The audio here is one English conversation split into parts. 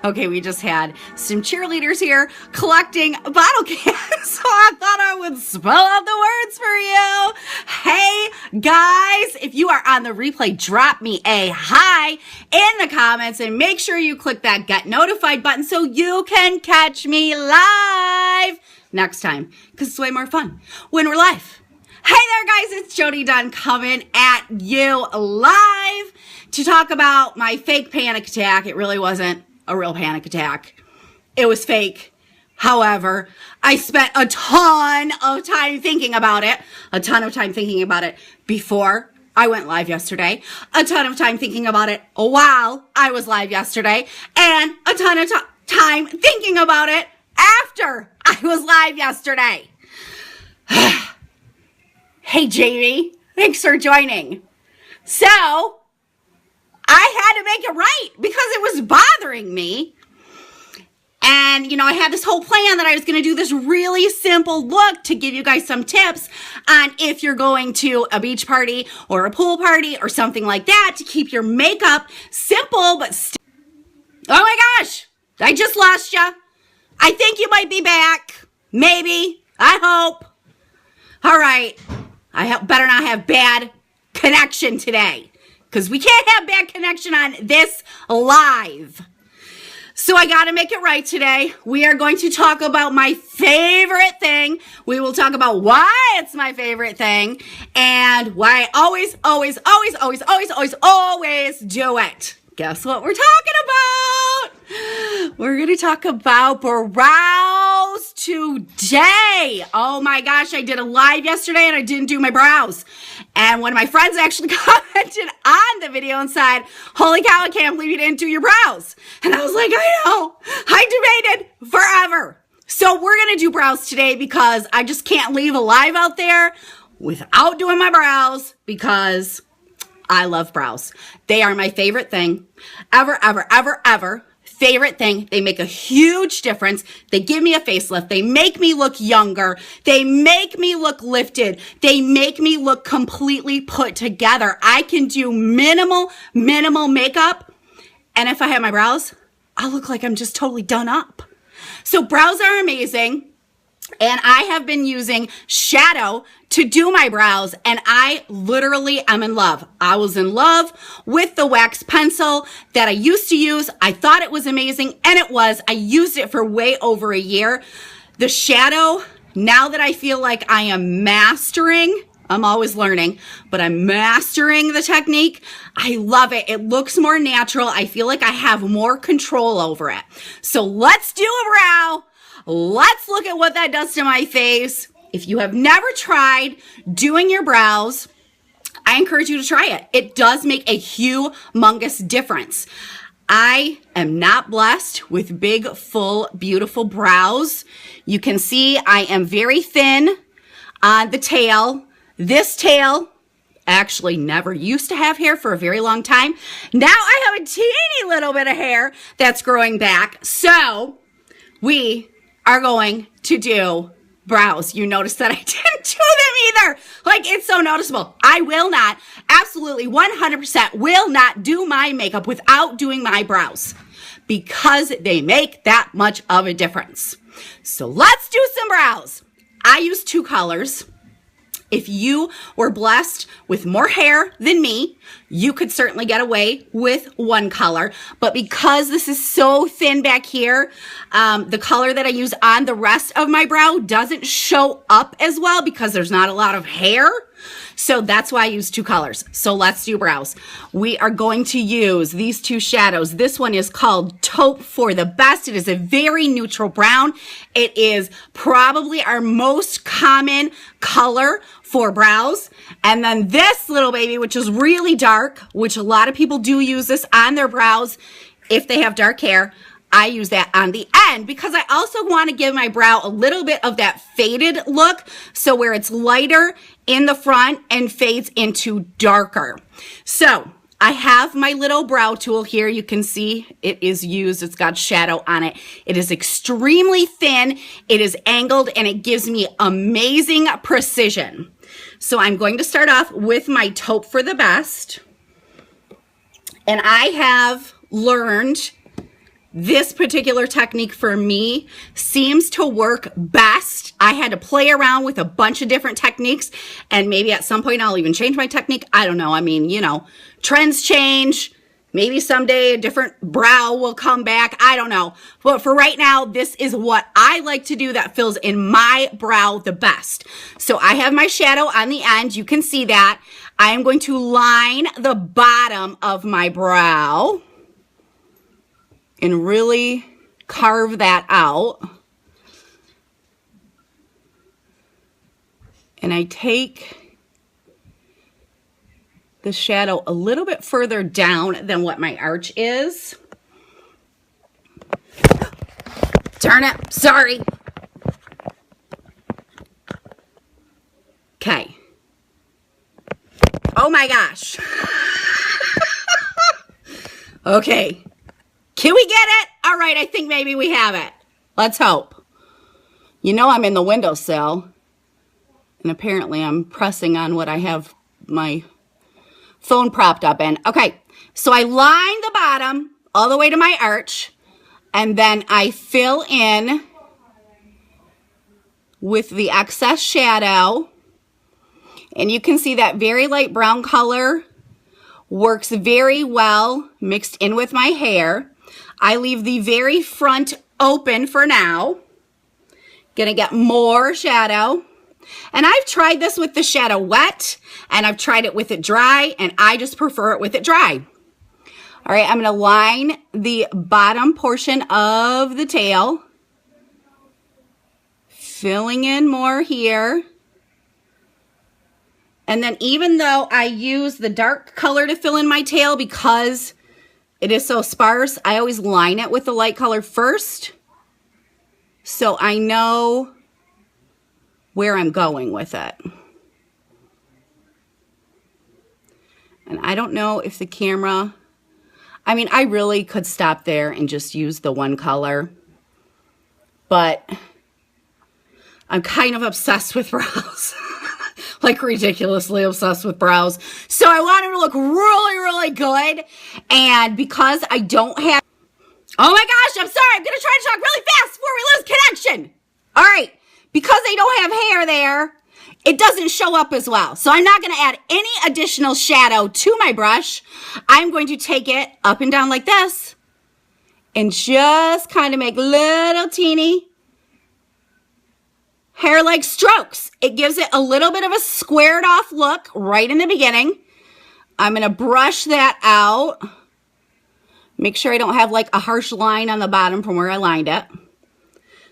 Okay, we just had some cheerleaders here collecting bottle cans, so I thought I would spell out the words for you. Hey, guys, if you are on the replay, drop me a hi in the comments and make sure you click that get notified button so you can catch me live next time, because it's way more fun when we're live. Hey there, guys, it's Jodi Dunn coming at you live to talk about my fake panic attack. It really wasn't a real panic attack. It was fake. However, I spent a ton of time thinking about it, before I went live yesterday, a ton of time thinking about it while I was live yesterday, and a ton of time thinking about it after I was live yesterday. Hey, Jamie, thanks for joining. So, I had to make it right because it was bothering me. And, I had this whole plan that I was going to do this really simple look to give you guys some tips on if you're going to a beach party or a pool party or something like that to keep your makeup simple but still. Oh my gosh, I just lost you. I think you might be back. Maybe. I hope. All right. I better not have bad connection today, because we can't have bad connection on this live. So I got to make it right today. We are going to talk about my favorite thing. We will talk about why it's my favorite thing and why I always do it. Guess what we're talking about? We're going to talk about brows today. Oh my gosh, I did a live yesterday and I didn't do my brows. And one of my friends actually commented on the video and said, holy cow, I can't believe you didn't do your brows. And I was like, I know, I debated forever. So we're going to do brows today because I just can't leave a live out there without doing my brows, because I love brows. They are my favorite thing. Ever. Favorite thing. They make a huge difference. They give me a facelift. They make me look younger. They make me look lifted. They make me look completely put together. I can do minimal makeup. And if I have my brows, I look like I'm just totally done up. So brows are amazing. And I have been using shadow to do my brows, and I literally am in love. I was in love with the wax pencil that I used to use. I thought it was amazing, and it was. I used it for way over a year. The shadow, now that I feel like I am mastering, I'm always learning, but I'm mastering the technique. I love it. It looks more natural. I feel like I have more control over it. So let's do a brow. Let's look at what that does to my face. If you have never tried doing your brows, I encourage you to try it. It does make a humongous difference. I am not blessed with big, full, beautiful brows. You can see I am very thin on the tail. This tail actually never used to have hair for a very long time. Now I have a teeny little bit of hair that's growing back. So we are going to do brows. You notice that I didn't do them either. Like, it's so noticeable. I will not, absolutely 100% will not do my makeup without doing my brows, because they make that much of a difference. So let's do some brows. I use 2 colors. If you were blessed with more hair than me, you could certainly get away with 1 color. But because this is so thin back here, the color that I use on the rest of my brow doesn't show up as well because there's not a lot of hair. So that's why I use 2 colors. So let's do brows. We are going to use these 2 shadows. This one is called Taupe for the Best. It is a very neutral brown. It is probably our most common color for brows. And then this little baby, which is really dark, which a lot of people do use this on their brows if they have dark hair. I use that on the end because I also want to give my brow a little bit of that faded look. So where it's lighter in the front and fades into darker. So I have my little brow tool here. You can see it is used. It's got shadow on it. It is extremely thin. It is angled and it gives me amazing precision. So I'm going to start off with my Taupe for the Best. And I have learned this particular technique for me seems to work best. I had to play around with a bunch of different techniques, and maybe at some point I'll even change my technique. I don't know. I mean, you know, trends change. Maybe someday a different brow will come back. I don't know. But for right now, this is what I like to do that fills in my brow the best. So I have my shadow on the end. You can see that. I am going to line the bottom of my brow and really carve that out. And I take the shadow a little bit further down than what my arch is. Darn it, sorry. Okay. Oh my gosh. Okay. Can we get it? All right, I think maybe we have it. Let's hope. You know I'm in the windowsill, and apparently I'm pressing on what I have my phone propped up in. Okay, so I line the bottom all the way to my arch, and then I fill in with the excess shadow. And you can see that very light brown color works very well mixed in with my hair. I leave the very front open for now. Gonna get more shadow. And I've tried this with the shadow wet, and I've tried it with it dry, and I just prefer it with it dry. All right, I'm gonna line the bottom portion of the tail, filling in more here. And then even though I use the dark color to fill in my tail because it is so sparse, I always line it with the light color first, so I know where I'm going with it. And I don't know if the camera, I mean, I really could stop there and just use the one color, but I'm kind of obsessed with brows. Like ridiculously obsessed with brows. So I want them to look really, really good. And because I don't have, oh my gosh, I'm sorry. I'm going to try to talk really fast before we lose connection. All right. Because I don't have hair there, it doesn't show up as well. So I'm not going to add any additional shadow to my brush. I'm going to take it up and down like this and just kind of make little teeny hair-like strokes. It gives it a little bit of a squared off look right in the beginning. I'm going to brush that out. Make sure I don't have like a harsh line on the bottom from where I lined it.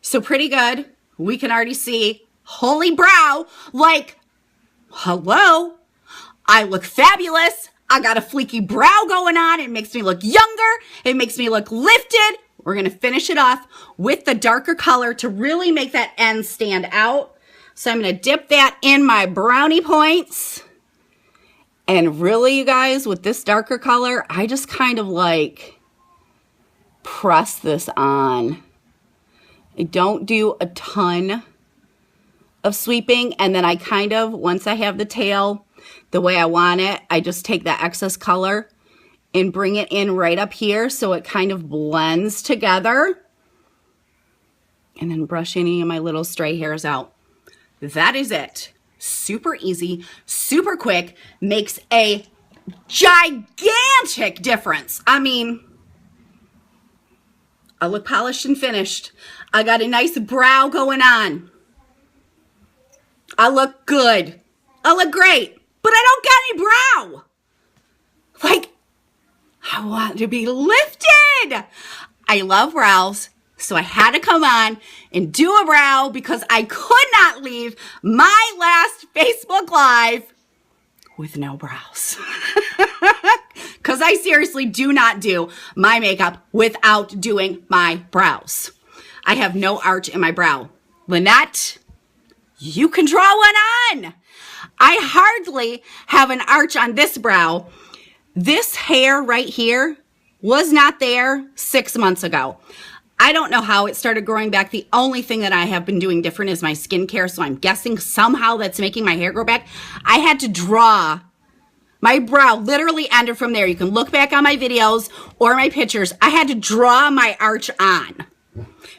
So pretty good. We can already see, holy brow, like, hello, I look fabulous. I got a fleeky brow going on. It makes me look younger. It makes me look lifted. We're going to finish it off with the darker color to really make that end stand out. So I'm going to dip that in my brownie points. And really, you guys, with this darker color, I just kind of like press this on. I don't do a ton of sweeping. And then I kind of, once I have the tail the way I want it, I just take that excess color and bring it in right up here so it kind of blends together. And then brush any of my little stray hairs out. That is it. Super easy, super quick, makes a gigantic difference. I mean, I look polished and finished. I got a nice brow going on. I look good. I look great, but I don't get any brow. Like, I want to be lifted. I love brows, so I had to come on and do a brow because I could not leave my last Facebook Live with no brows. Because I seriously do not do my makeup without doing my brows. I have no arch in my brow. Lynette, you can draw one on. I hardly have an arch on this brow. This hair right here was not there 6 months ago. I don't know how it started growing back. The only thing that I have been doing different is my skincare, so I'm guessing somehow that's making my hair grow back. I had to draw My brow literally ended from there. You can look back on my videos or my pictures. I had to draw my arch on.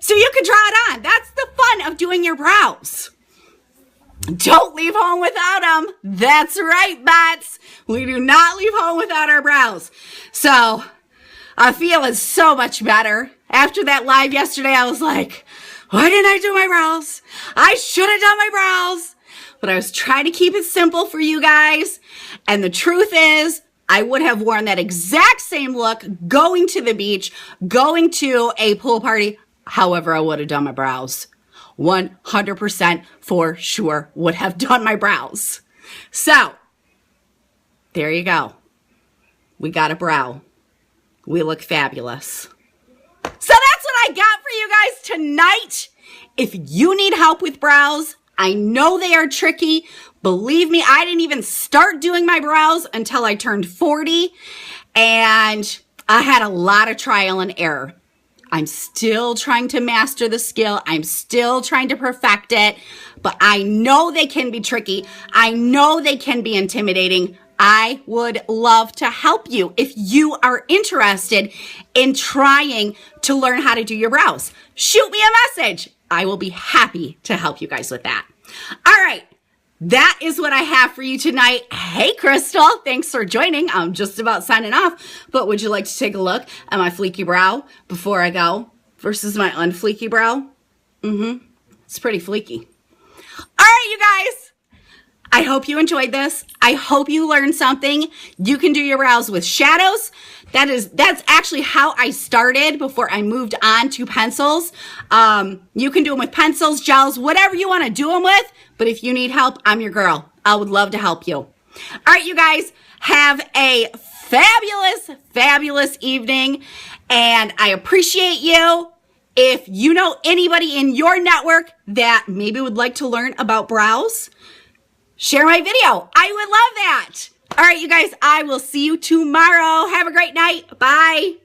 So you can draw it on. That's the fun of doing your brows. Don't leave home without them. That's right, bots. We do not leave home without our brows. So I'm feeling so much better. After that live yesterday, I was like, why didn't I do my brows? I should have done my brows. But I was trying to keep it simple for you guys. And the truth is, I would have worn that exact same look going to the beach, going to a pool party. However, I would have done my brows. 100% for sure would have done my brows. So, there you go. We got a brow. We look fabulous. So that's what I got for you guys tonight. If you need help with brows, I know they are tricky. Believe me, I didn't even start doing my brows until I turned 40. And I had a lot of trial and error. I'm still trying to master the skill. I'm still trying to perfect it. But I know they can be tricky. I know they can be intimidating. I would love to help you if you are interested in trying to learn how to do your brows. Shoot me a message. I will be happy to help you guys with that. All right. That is what I have for you tonight. Hey, Crystal, thanks for joining. I'm just about signing off, but would you like to take a look at my fleeky brow before I go versus my unfleeky brow? It's pretty fleeky. All right, you guys. I hope you enjoyed this. I hope you learned something. You can do your brows with shadows. That's actually how I started before I moved on to pencils. You can do them with pencils, gels, whatever you want to do them with. But if you need help, I'm your girl. I would love to help you. All right, you guys, have a fabulous, fabulous evening. And I appreciate you. If you know anybody in your network that maybe would like to learn about brows, share my video. I would love that. All right, you guys, I will see you tomorrow. Have a great night. Bye.